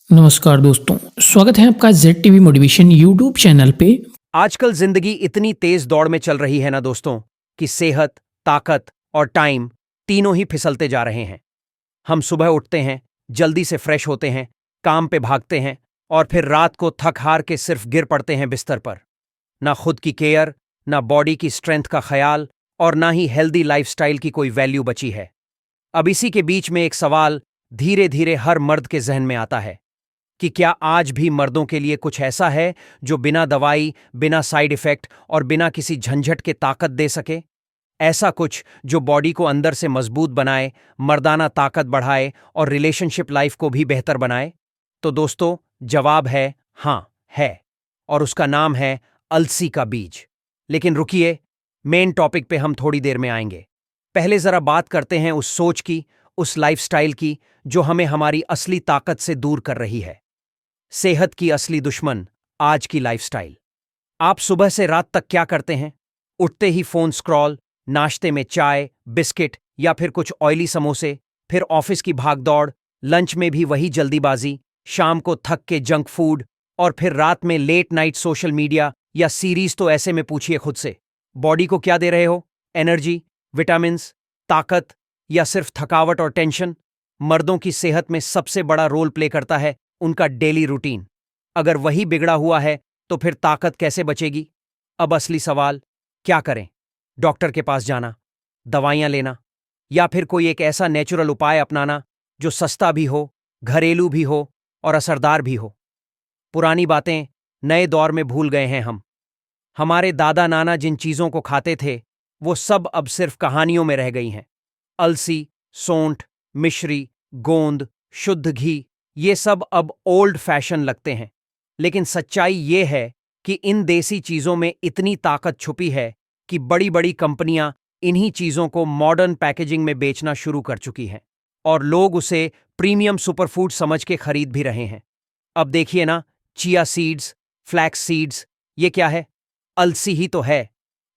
नमस्कार दोस्तों, स्वागत है आपका Z TV motivation YouTube channel पे। आजकल जिंदगी इतनी तेज दौड़ में चल रही है ना दोस्तों कि सेहत, ताकत और टाइम तीनों ही फिसलते जा रहे हैं। हम सुबह उठते हैं, जल्दी से फ्रेश होते हैं, काम पे भागते हैं और फिर रात को थक हार के सिर्फ गिर पड़ते हैं बिस्तर पर। ना खुद की केयर, ना बॉडी की स्ट्रेंथ का ख्याल और ना ही हेल्दी लाइफस्टाइल की कोई वैल्यू बची है। अब इसी के बीच में एक सवाल धीरे धीरे हर मर्द के जहन में आता है कि क्या आज भी मर्दों के लिए कुछ ऐसा है जो बिना दवाई, बिना साइड इफेक्ट और बिना किसी झंझट के ताकत दे सके? ऐसा कुछ जो बॉडी को अंदर से मजबूत बनाए, मर्दाना ताकत बढ़ाए और रिलेशनशिप लाइफ को भी बेहतर बनाए? तो दोस्तों, जवाब है हाँ, है। और उसका नाम है अलसी का बीज। लेकिन रुकिए, मेन टॉपिक पे हम थोड़ी देर में आएंगे। पहले जरा बात करते हैं उस सोच की, उस लाइफस्टाइल की जो हमें हमारी असली ताकत से दूर कर रही है। सेहत की असली दुश्मन आज की लाइफस्टाइल। आप सुबह से रात तक क्या करते हैं? उठते ही फोन स्क्रॉल, नाश्ते में चाय, बिस्किट या फिर कुछ ऑयली समोसे, फिर ऑफिस की भागदौड़, लंच में भी वही जल्दीबाजी, शाम को थक के जंक फूड और फिर रात में लेट नाइट सोशल मीडिया या सीरीज। तो ऐसे में पूछिए खुद से, बॉडी को क्या दे रहे हो? एनर्जी, विटामिन्स, ताकत या सिर्फ थकावट और टेंशन? मर्दों की सेहत में सबसे बड़ा रोल प्ले करता है उनका डेली रूटीन। अगर वही बिगड़ा हुआ है तो फिर ताकत कैसे बचेगी? अब असली सवाल, क्या करें? डॉक्टर के पास जाना, दवाइयां लेना या फिर कोई एक ऐसा नेचुरल उपाय अपनाना जो सस्ता भी हो, घरेलू भी हो और असरदार भी हो? पुरानी बातें नए दौर में भूल गए हैं हम। हमारे दादा नाना जिन चीजों को खाते थे वो सब अब सिर्फ कहानियों में रह गई हैं। अलसी, सौंठ, मिश्री, गोंद, शुद्ध घी, ये सब अब ओल्ड फैशन लगते हैं। लेकिन सच्चाई ये है कि इन देसी चीजों में इतनी ताकत छुपी है कि बड़ी बड़ी कंपनियां इन्हीं चीजों को मॉडर्न पैकेजिंग में बेचना शुरू कर चुकी हैं और लोग उसे प्रीमियम सुपरफूड समझ के खरीद भी रहे हैं। अब देखिए ना, चिया सीड्स, फ्लैक्स सीड्स, ये क्या है? अलसी ही तो है,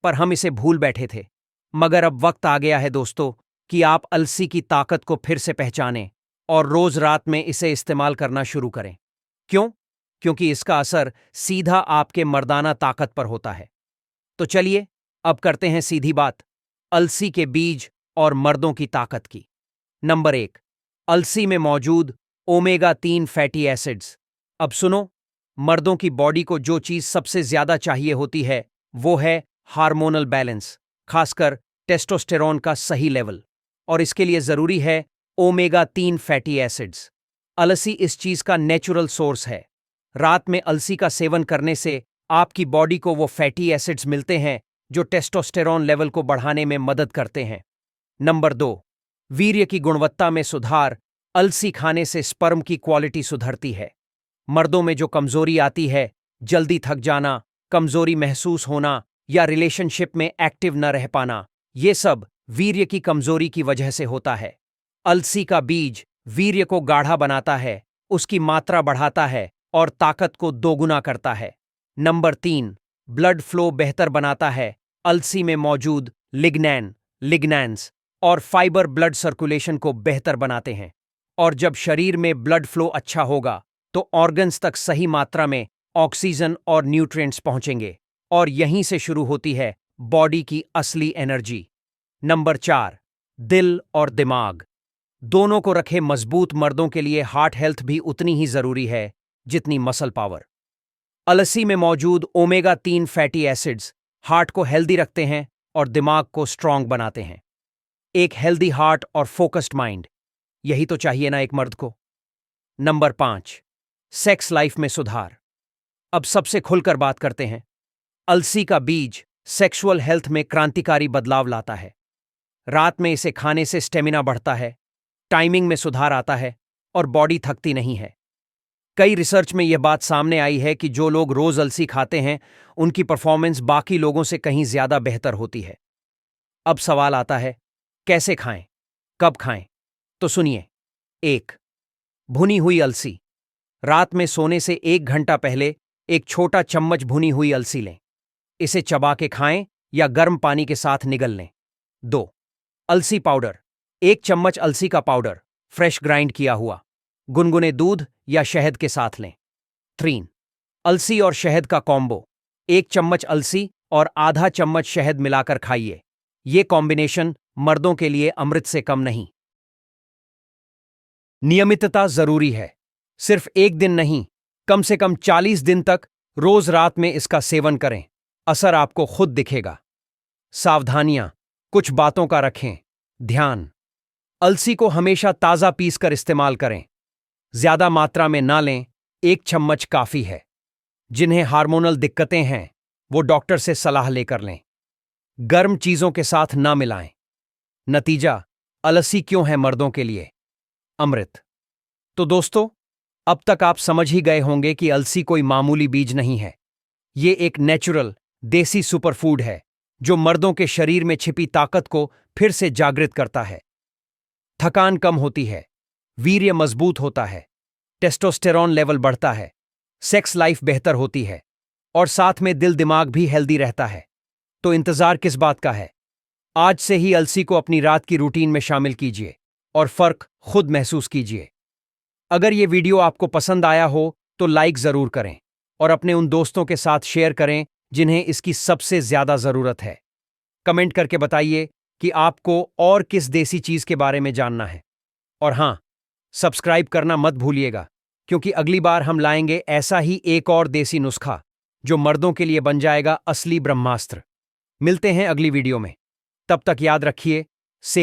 पर हम इसे भूल बैठे थे। मगर अब वक्त आ गया है दोस्तों कि आप अलसी की ताकत को फिर से पहचानें और रोज रात में इसे इस्तेमाल करना शुरू करें। क्यों? क्योंकि इसका असर सीधा आपके मर्दाना ताकत पर होता है। तो चलिए, अब करते हैं सीधी बात, अलसी के बीज और मर्दों की ताकत की। नंबर 1, अलसी में मौजूद ओमेगा 3 फैटी एसिड्स। अब सुनो, मर्दों की बॉडी को जो चीज सबसे ज्यादा चाहिए होती है वो है हार्मोनल बैलेंस, खासकर टेस्टोस्टेरोन का सही लेवल। और इसके लिए जरूरी है ओमेगा 3 फैटी एसिड्स। अलसी इस चीज का नेचुरल सोर्स है। रात में अलसी का सेवन करने से आपकी बॉडी को वो फैटी एसिड्स मिलते हैं जो टेस्टोस्टेरोन लेवल को बढ़ाने में मदद करते हैं। नंबर 2, वीर्य की गुणवत्ता में सुधार। अलसी खाने से स्पर्म की क्वालिटी सुधरती है। मर्दों में जो कमजोरी आती है, जल्दी थक जाना, कमजोरी महसूस होना या रिलेशनशिप में एक्टिव न रह पाना, ये सब वीर्य की कमजोरी की वजह से होता है। अलसी का बीज वीर्य को गाढ़ा बनाता है, उसकी मात्रा बढ़ाता है और ताकत को दोगुना करता है। नंबर 3, ब्लड फ्लो बेहतर बनाता है। अलसी में मौजूद लिग्नैन, लिग्नैंस और फाइबर ब्लड सर्कुलेशन को बेहतर बनाते हैं। और जब शरीर में ब्लड फ्लो अच्छा होगा तो ऑर्गन्स तक सही मात्रा में ऑक्सीजन और न्यूट्रिएंट्स पहुंचेंगे और यहीं से शुरू होती है बॉडी की असली एनर्जी। नंबर 4, दिल और दिमाग दोनों को रखे मजबूत। मर्दों के लिए हार्ट हेल्थ भी उतनी ही जरूरी है जितनी मसल पावर। अलसी में मौजूद ओमेगा 3 फैटी एसिड्स हार्ट को हेल्दी रखते हैं और दिमाग को स्ट्रांग बनाते हैं। एक हेल्दी हार्ट और फोकस्ड माइंड, यही तो चाहिए ना एक मर्द को। नंबर 5, सेक्स लाइफ में सुधार। अब सबसे खुलकर बात करते हैं। अलसी का बीज सेक्सुअल हेल्थ में क्रांतिकारी बदलाव लाता है। रात में इसे खाने से स्टेमिना बढ़ता है, टाइमिंग में सुधार आता है और बॉडी थकती नहीं है। कई रिसर्च में यह बात सामने आई है कि जो लोग रोज अलसी खाते हैं उनकी परफॉर्मेंस बाकी लोगों से कहीं ज्यादा बेहतर होती है। अब सवाल आता है, कैसे खाएं, कब खाएं? तो सुनिए। 1, भुनी हुई अलसी। रात में सोने से 1 घंटा पहले एक छोटा चम्मच भुनी हुई अलसी लें। इसे चबा के खाएं या गर्म पानी के साथ निगल लें। 2, अलसी पाउडर। 1 चम्मच अलसी का पाउडर, फ्रेश ग्राइंड किया हुआ, गुनगुने दूध या शहद के साथ लें। 3. अलसी और शहद का कॉम्बो। 1 चम्मच अलसी और आधा चम्मच शहद मिलाकर खाइए। ये कॉम्बिनेशन मर्दों के लिए अमृत से कम नहीं। नियमितता जरूरी है। सिर्फ एक दिन नहीं, कम से कम 40 दिन तक रोज रात में इसका सेवन करें। असर आपको खुद दिखेगा। सावधानियां। कुछ बातों का रखें ध्यान। अलसी को हमेशा ताजा पीसकर इस्तेमाल करें। ज्यादा मात्रा में ना लें, 1 चम्मच काफी है। जिन्हें हार्मोनल दिक्कतें हैं वो डॉक्टर से सलाह लेकर लें। गर्म चीजों के साथ ना मिलाएं। नतीजा, अलसी क्यों है मर्दों के लिए अमृत। तो दोस्तों, अब तक आप समझ ही गए होंगे कि अलसी कोई मामूली बीज नहीं है। ये एक नेचुरल देसी सुपरफूड है जो मर्दों के शरीर में छिपी ताकत को फिर से जागृत करता है। थकान कम होती है, वीर्य मजबूत होता है, टेस्टोस्टेरॉन लेवल बढ़ता है, सेक्स लाइफ बेहतर होती है और साथ में दिल दिमाग भी हेल्दी रहता है। तो इंतजार किस बात का है? आज से ही अलसी को अपनी रात की रूटीन में शामिल कीजिए और फर्क खुद महसूस कीजिए। अगर ये वीडियो आपको पसंद आया हो तो लाइक जरूर करें और अपने उन दोस्तों के साथ शेयर करें जिन्हें इसकी सबसे ज्यादा जरूरत है। कमेंट करके बताइए कि आपको और किस देसी चीज के बारे में जानना है। और हां, सब्सक्राइब करना मत भूलिएगा, क्योंकि अगली बार हम लाएंगे ऐसा ही एक और देसी नुस्खा जो मर्दों के लिए बन जाएगा असली ब्रह्मास्त्र। मिलते हैं अगली वीडियो में। तब तक याद रखिए, सेहत